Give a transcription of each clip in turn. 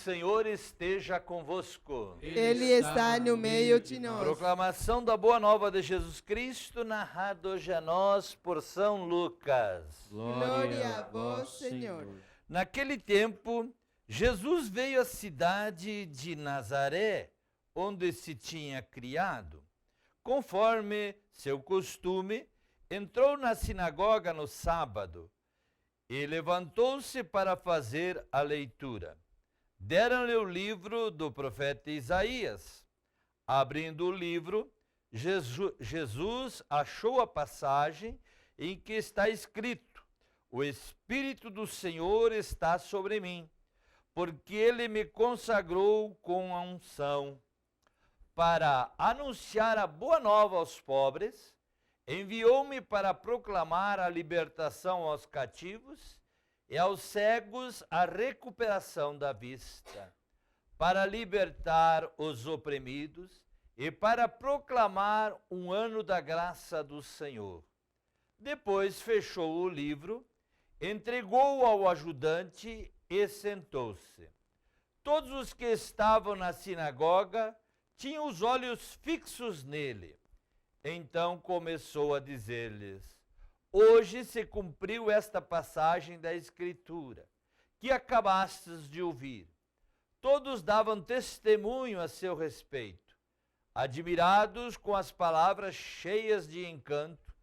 Senhor esteja convosco. Ele está no meio de nós. Proclamação da Boa Nova de Jesus Cristo, narrado hoje a nós por São Lucas. Glória a vós, Senhor. Naquele tempo, Jesus veio à cidade de Nazaré, onde se tinha criado. Conforme seu costume, entrou na sinagoga no sábado e levantou-se para fazer a leitura. Deram-lhe o livro do profeta Isaías. Abrindo o livro, Jesus achou a passagem em que está escrito: O Espírito do Senhor está sobre mim, porque ele me consagrou com a unção para anunciar a boa nova aos pobres, enviou-me para proclamar a libertação aos cativos e aos cegos a recuperação da vista, para libertar os oprimidos e para proclamar um ano da graça do Senhor. Depois fechou o livro, entregou-o ao ajudante e sentou-se. Todos os que estavam na sinagoga tinham os olhos fixos nele. Então começou a dizer-lhes: Hoje se cumpriu esta passagem da Escritura, que acabastes de ouvir. Todos davam testemunho a seu respeito, admirados com as palavras cheias de encanto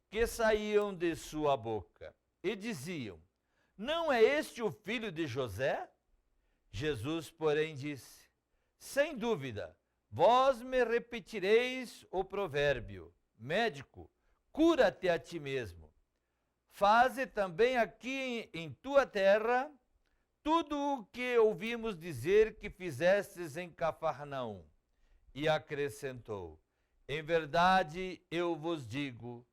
que saíam de sua boca. E diziam: Não é este o filho de José? Jesus, porém, disse: Sem dúvida, vós me repetireis o provérbio: Médico, cura-te a ti mesmo. Faze também aqui em tua terra tudo o que ouvimos dizer que fizestes em Cafarnaum. E acrescentou: Em verdade eu vos digo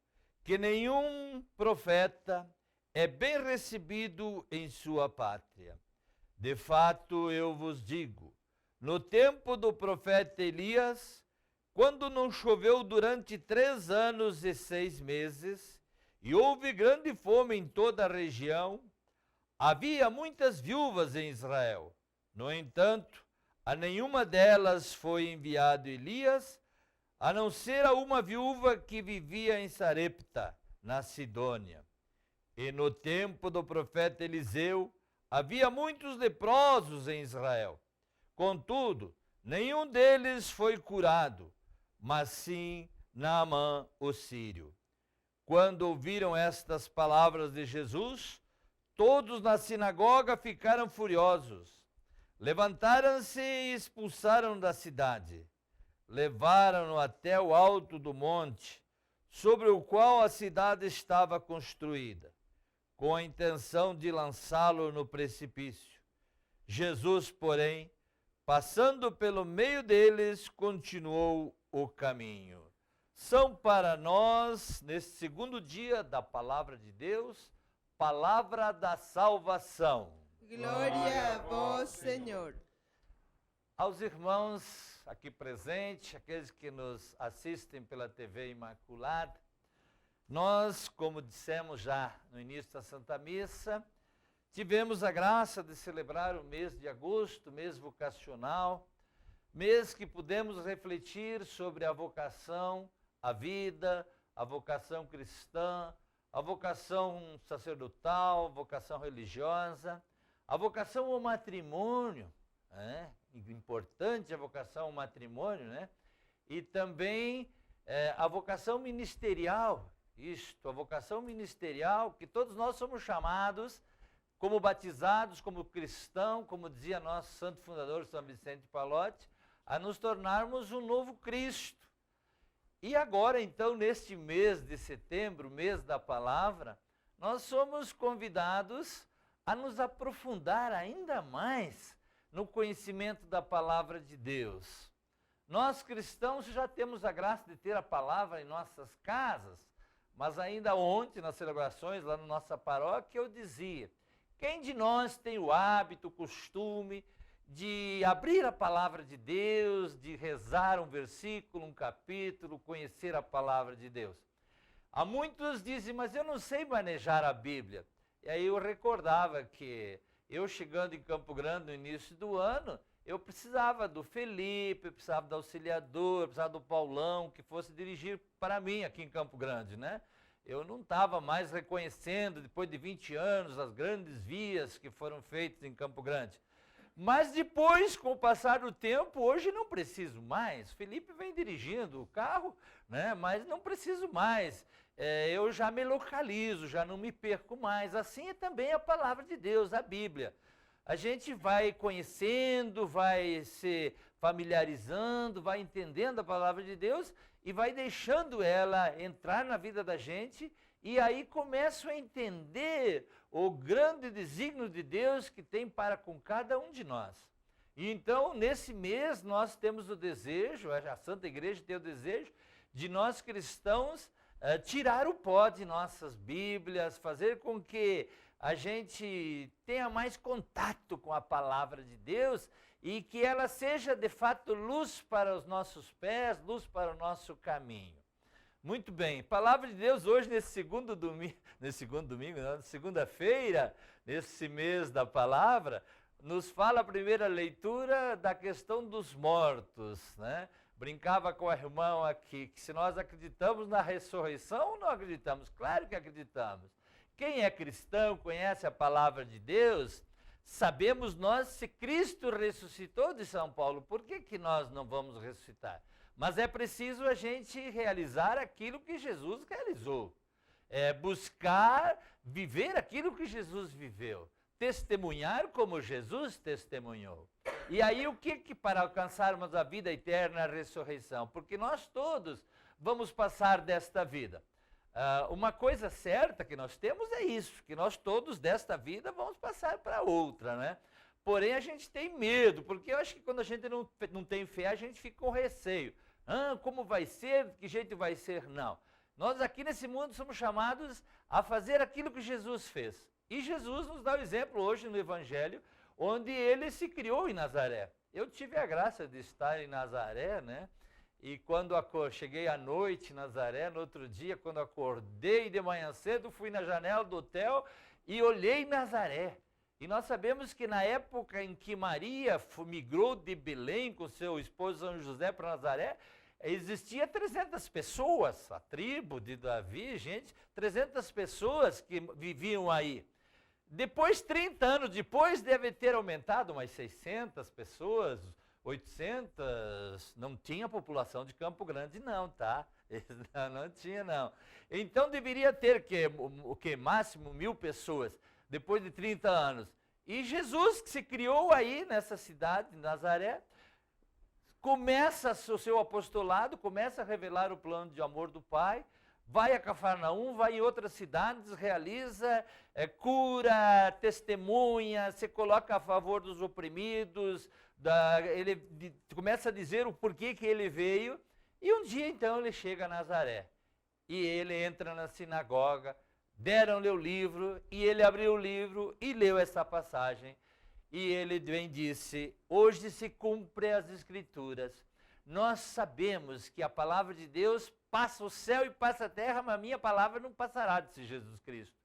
que nenhum profeta é bem recebido em sua pátria. De fato eu vos digo, no tempo do profeta Elias, quando não choveu durante 3 anos e 6 meses, e houve grande fome em toda a região, havia muitas viúvas em Israel. No entanto, a nenhuma delas foi enviado Elias, a não ser a uma viúva que vivia em Sarepta, na Sidônia. E no tempo do profeta Eliseu, havia muitos leprosos em Israel. Contudo, nenhum deles foi curado, mas sim Naamã, o sírio. Quando ouviram estas palavras de Jesus, todos na sinagoga ficaram furiosos. Levantaram-se e expulsaram da cidade. Levaram-no até o alto do monte, sobre o qual a cidade estava construída, com a intenção de lançá-lo no precipício. Jesus, porém, passando pelo meio deles, continuou o caminho. São para nós, neste segundo dia da Palavra de Deus, palavra da salvação. Glória a vós, Senhor. Aos irmãos aqui presentes, aqueles que nos assistem pela TV Imaculada, nós, como dissemos já no início da Santa Missa, tivemos a graça de celebrar o mês de agosto, mês vocacional, mês que pudemos refletir sobre a vocação, a vida, a vocação cristã, a vocação sacerdotal, vocação religiosa, a vocação ao matrimônio, né? Importante a vocação ao matrimônio, né? E também a vocação ministerial, a vocação ministerial, que todos nós somos chamados, como batizados, como cristão, como dizia nosso santo fundador São Vicente Pallotti, a nos tornarmos um novo Cristo. E agora, então, neste mês de setembro, mês da palavra, nós somos convidados a nos aprofundar ainda mais no conhecimento da palavra de Deus. Nós cristãos já temos a graça de ter a palavra em nossas casas, mas ainda ontem, nas celebrações lá na nossa paróquia, eu dizia: quem de nós tem o hábito, o costume de abrir a palavra de Deus, de rezar um versículo, um capítulo, conhecer a palavra de Deus? Há muitos dizem: mas eu não sei manejar a Bíblia. E aí eu recordava que eu chegando em Campo Grande no início do ano, eu precisava do Felipe, eu precisava do Auxiliador, eu precisava do Paulão, que fosse dirigir para mim aqui em Campo Grande, né? Eu não estava mais reconhecendo, depois de 20 anos, as grandes vias que foram feitas em Campo Grande. Mas depois, com o passar do tempo, hoje não preciso mais. Felipe vem dirigindo o carro, né? Mas não preciso mais. Eu já me localizo, já não me perco mais. Assim é também a palavra de Deus, a Bíblia. A gente vai conhecendo, vai se familiarizando, vai entendendo a palavra de Deus e vai deixando ela entrar na vida da gente, e aí começo a entender o grande desígnio de Deus que tem para com cada um de nós. E então, nesse mês, nós temos o desejo, a Santa Igreja tem o desejo de nós cristãos tirar o pó de nossas Bíblias, fazer com que a gente tenha mais contato com a palavra de Deus e que ela seja de fato luz para os nossos pés, luz para o nosso caminho. Muito bem, palavra de Deus hoje nesse segundo domingo, não, segunda-feira, nesse mês da palavra, nos fala a primeira leitura da questão dos mortos, né? Brincava com o irmão aqui, que se nós acreditamos na ressurreição ou não acreditamos? Claro que acreditamos. Quem é cristão, conhece a palavra de Deus, sabemos nós se Cristo ressuscitou, de São Paulo, por que nós não vamos ressuscitar? Mas é preciso a gente realizar aquilo que Jesus realizou. Buscar viver aquilo que Jesus viveu. Testemunhar como Jesus testemunhou. E aí o que para alcançarmos a vida eterna, a ressurreição? Porque nós todos vamos passar desta vida. Uma coisa certa que nós temos é isso, que nós todos desta vida vamos passar para outra, né? Porém a gente tem medo, porque eu acho que quando a gente não tem fé, a gente fica com receio. Como vai ser? Que jeito vai ser? Não. Nós aqui nesse mundo somos chamados a fazer aquilo que Jesus fez. E Jesus nos dá o exemplo hoje no Evangelho, onde ele se criou em Nazaré. Eu tive a graça de estar em Nazaré, né? E quando cheguei à noite em Nazaré, no outro dia, quando acordei de manhã cedo, fui na janela do hotel e olhei Nazaré. E nós sabemos que na época em que Maria migrou de Belém com seu esposo São José para Nazaré, existia 300 pessoas, a tribo de Davi, 300 pessoas que viviam aí. Depois, 30 anos depois, deve ter aumentado umas 600 pessoas, 800, não tinha população de Campo Grande não, tá? Não tinha não. Então deveria ter máximo 1000 pessoas, depois de 30 anos. E Jesus, que se criou aí nessa cidade de Nazaré, começa o seu apostolado, começa a revelar o plano de amor do Pai, vai a Cafarnaum, vai em outras cidades, realiza, cura, testemunha, se coloca a favor dos oprimidos, ele começa a dizer o porquê que ele veio, e um dia então ele chega a Nazaré, e ele entra na sinagoga, deram-lhe o livro, e ele abriu o livro e leu essa passagem, e ele bem disse, hoje se cumpre as Escrituras. Nós sabemos que a palavra de Deus passa o céu e passa a terra, mas a minha palavra não passará, disse Jesus Cristo.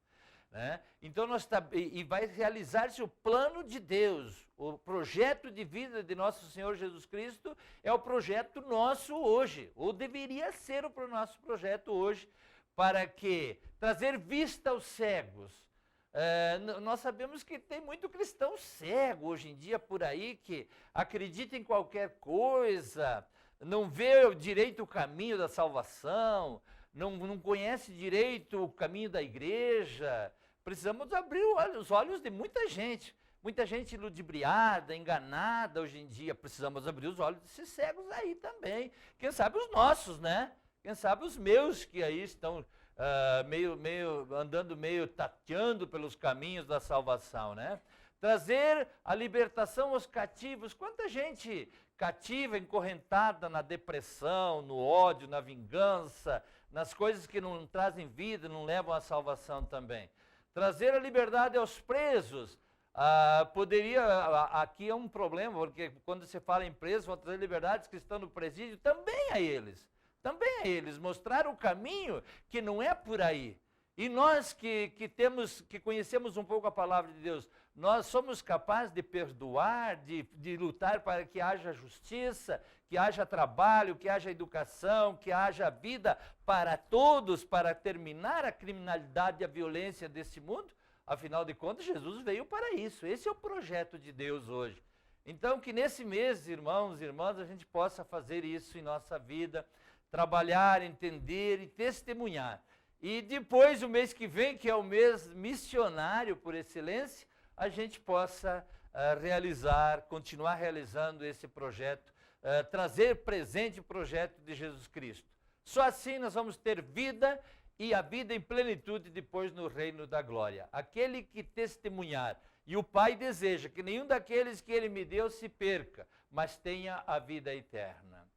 Né? Então e vai realizar-se o plano de Deus, o projeto de vida de nosso Senhor Jesus Cristo é o projeto nosso hoje, ou deveria ser o nosso projeto hoje, para que trazer vista aos cegos. Nós sabemos que tem muito cristão cego hoje em dia por aí, que acredita em qualquer coisa, não vê direito o caminho da salvação, não conhece direito o caminho da igreja. Precisamos abrir os olhos de muita gente ludibriada, enganada hoje em dia. Precisamos abrir os olhos desses cegos aí também. Quem sabe os nossos, né? Quem sabe os meus que aí estão andando meio tateando pelos caminhos da salvação, né? Trazer a libertação aos cativos. Quanta gente cativa, encorrentada na depressão, no ódio, na vingança, nas coisas que não trazem vida, não levam à salvação também. Trazer a liberdade aos presos. Aqui é um problema, porque quando se fala em presos, vão trazer liberdades que estão no presídio, também a eles, mostrar o caminho que não é por aí. E nós que conhecemos um pouco a palavra de Deus, nós somos capazes de perdoar, de lutar para que haja justiça, que haja trabalho, que haja educação, que haja vida para todos, para terminar a criminalidade e a violência desse mundo? Afinal de contas, Jesus veio para isso. Esse é o projeto de Deus hoje. Então, que nesse mês, irmãos e irmãs, a gente possa fazer isso em nossa vida, trabalhar, entender e testemunhar. E depois, o mês que vem, que é o mês missionário por excelência, a gente possa continuar realizando esse projeto, trazer presente o projeto de Jesus Cristo. Só assim nós vamos ter vida e a vida em plenitude depois no reino da glória. Aquele que testemunhar, e o Pai deseja que nenhum daqueles que Ele me deu se perca, mas tenha a vida eterna.